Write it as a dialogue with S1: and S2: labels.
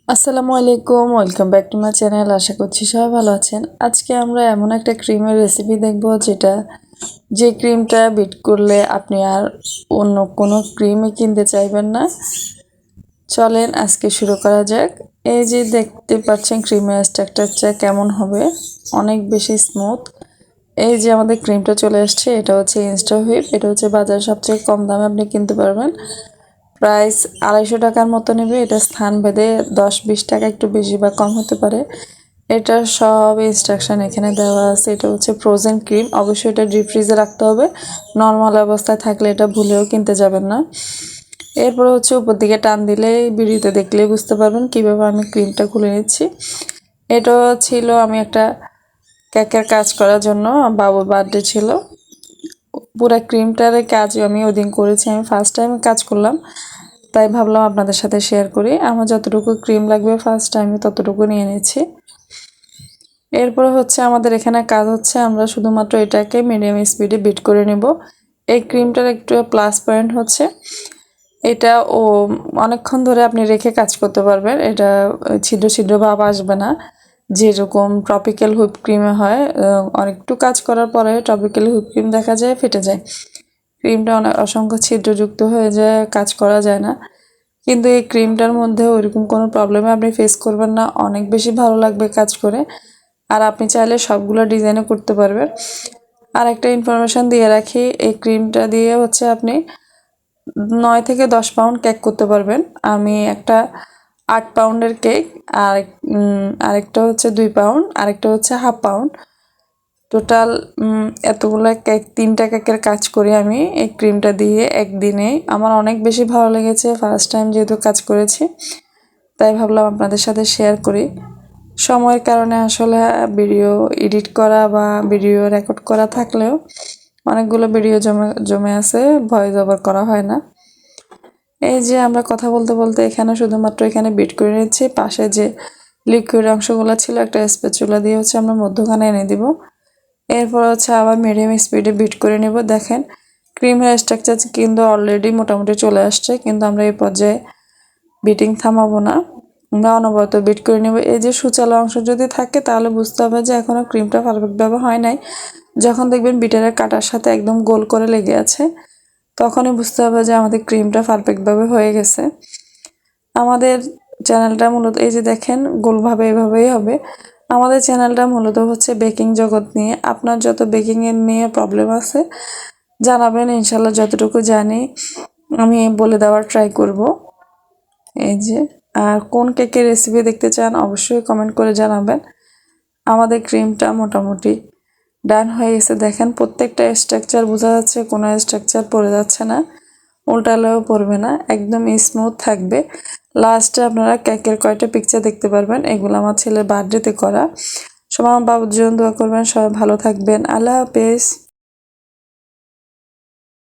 S1: আসসালামু আলাইকুম, welcome back to my channel. আশা করছি সবাই ভালো আছেন। আজকে আমরা এমন একটা ক্রিমের রেসিপি দেখব যে ক্রিমটা বিট করলে আপনি আর অন্য কোনো ক্রিমই কিনতে চাইবেন না। চলেন আজকে শুরু করা যাক। এই যে দেখতে পাচ্ছেন ক্রিমের স্ট্রাকচারটা কেমন হবে, অনেক বেশি স্মুথ। এই যে আমাদের ক্রিমটা চলে আসছে, এটা হচ্ছে ইনস্টা হুইপ। এটা হচ্ছে বাজারে সবচেয়ে কম দামে আপনি কিনতে পারবেন। প্রাইস 250 টাকার মতো নেবে। এটা স্থান ভেদে 10-20 টাকা একটু বেশি বা কম হতে পারে। এটার সব ইনস্ট্রাকশন এখানে দেওয়া আছে। এটা হচ্ছে ফ্রোজেন ক্রিম, অবশ্যই এটা ডিপ ফ্রিজে রাখতে হবে। নর্মাল অবস্থায় থাকলে এটা ভুলেও কিনতে যাবেন না। এরপর হচ্ছে উপর দিকে টান দিলে ভিডিওতে দেখলেই বুঝতে পারবেন কিভাবে আমি ক্রিমটা খুলে নিচ্ছি। এটা ছিল আমি একটা কেকের কাজ করার জন্য, বাবুর বার্থডে ছিল। পুরো ক্রিমটার কাজ আমি ওদিন করেছি, আমি ফার্স্ট টাইম কাজ করলাম, তাই ভাবলাম আপনাদের সাথে শেয়ার করি। আমার যতটুকু ক্রিম লাগবে ফার্স্ট টাইমে ততটুকু নিয়ে নিচ্ছি। এরপর হচ্ছে আমাদের এখানে কাজ হচ্ছে, আমরা শুধুমাত্র এটাকে মিডিয়াম স্পিডে বিট করে নেব। এই ক্রিমটার একটু প্লাস পয়েন্ট হচ্ছে এটা অনেকক্ষণ ধরে আপনি রেখে কাজ করতে পারবেন। এটা ছিদ্র ছিদ্র ভাব আসবে না, যেরকম ট্রপিক্যাল হুইপ ক্রিমে হয়। অনেকটু কাজ করার পরে ট্রপিক্যাল হুইপ ক্রিম দেখা যায় ফেটে যায়, ক্রিমটা অনেক অসংখ্য ছিদ্রযুক্ত হয়ে যায়, কাজ করা যায় না। কিন্তু এই ক্রিমটার মধ্যে ওইরকম কোনো প্রবলেমে আপনি ফেস করবেন না, অনেক বেশি ভালো লাগবে কাজ করে। আর আপনি চাইলে সবগুলো ডিজাইনও করতে পারবেন। আর একটা ইনফরমেশান দিয়ে রাখি, এই ক্রিমটা দিয়ে হচ্ছে আপনি 9 থেকে 10 পাউন্ড কেক করতে পারবেন। আমি একটা 8 পাউন্ডের কেক, আর আরেকটা হচ্ছে 2 পাউন্ড, আরেকটা হচ্ছে হাফ পাউন্ড, টোটাল এতগুলো কেক, 3টা কেকের কাজ করি আমি এই ক্রিমটা দিয়ে একদিনে। আমার অনেক বেশি ভালো লেগেছে, ফার্স্ট টাইম যেহেতু কাজ করেছি, তাই ভাবলাম আপনাদের সাথে শেয়ার করি। সময়ের কারণে আসলে ভিডিও এডিট করা বা ভিডিও রেকর্ড করা থাকলেও অনেকগুলো ভিডিও জমে জমে আছে, ভয়েস ওভার করা হয় না। এই যে আমরা কথা বলতে বলতে এখানে শুধুমাত্র এখানে বিট করে নিচ্ছি। পাশে যে লিকুইড অংশগুলো ছিল একটা স্প্যাচুলা দিয়ে হচ্ছে আমরা মধ্যখানে এনে দিব। এরপর হচ্ছে আবার মিডিয়াম স্পিডে বিট করে নেব। দেখেন ক্রিমের স্ট্রাকচার কিন্তু অলরেডি মোটামুটি চলে আসছে, কিন্তু আমরা এই পর্যায়ে বিটিং থামাবো না, আমরা অনবরত বিট করে নেব। এই যে সুচালো অংশ যদি থাকে তাহলে বুঝতে হবে যে এখনও ক্রিমটা পারফেক্টভাবে হয় নাই। যখন দেখবেন বিটারের কাটার সাথে একদম গোল করে লেগে আছে, তখনই বুঝতে হবে যে আমাদের ক্রিমটা পারফেক্টভাবে হয়ে গেছে। আমাদের চ্যানেলটা মূলত এই যে দেখেন গোলভাবে এভাবেই হবে। আমাদের চ্যানেলটা মূলত হচ্ছে বেকিং জগৎ নিয়ে। আপনার যত বেকিংয়ের নিয়ে প্রবলেম আছে জানাবেন, ইনশাল্লাহ যতটুকু জানি আমি বলে দেওয়ার ট্রাই করব। এই যে, আর কোন কেকের রেসিপি দেখতে চান অবশ্যই কমেন্ট করে জানাবেন। আমাদের ক্রিমটা মোটামুটি ডান হয়ে গেছে। দেখেন প্রত্যেকটা স্ট্রাকচার বোঝা যাচ্ছে, কোনো স্ট্রাকচার পড়ে যাচ্ছে না, উল্টালেও পড়বে না, একদম স্মুথ থাকবে। লাস্টে আপনারা কেকের কয়টা পিকচার দেখতে পারবেন, এগুলো আমার ছেলের বার্থডেতে করা। সবাই আমার বাবুর জন্য দোয়া করবেন, সবাই ভালো থাকবেন। আল্লাহ হাফেজ।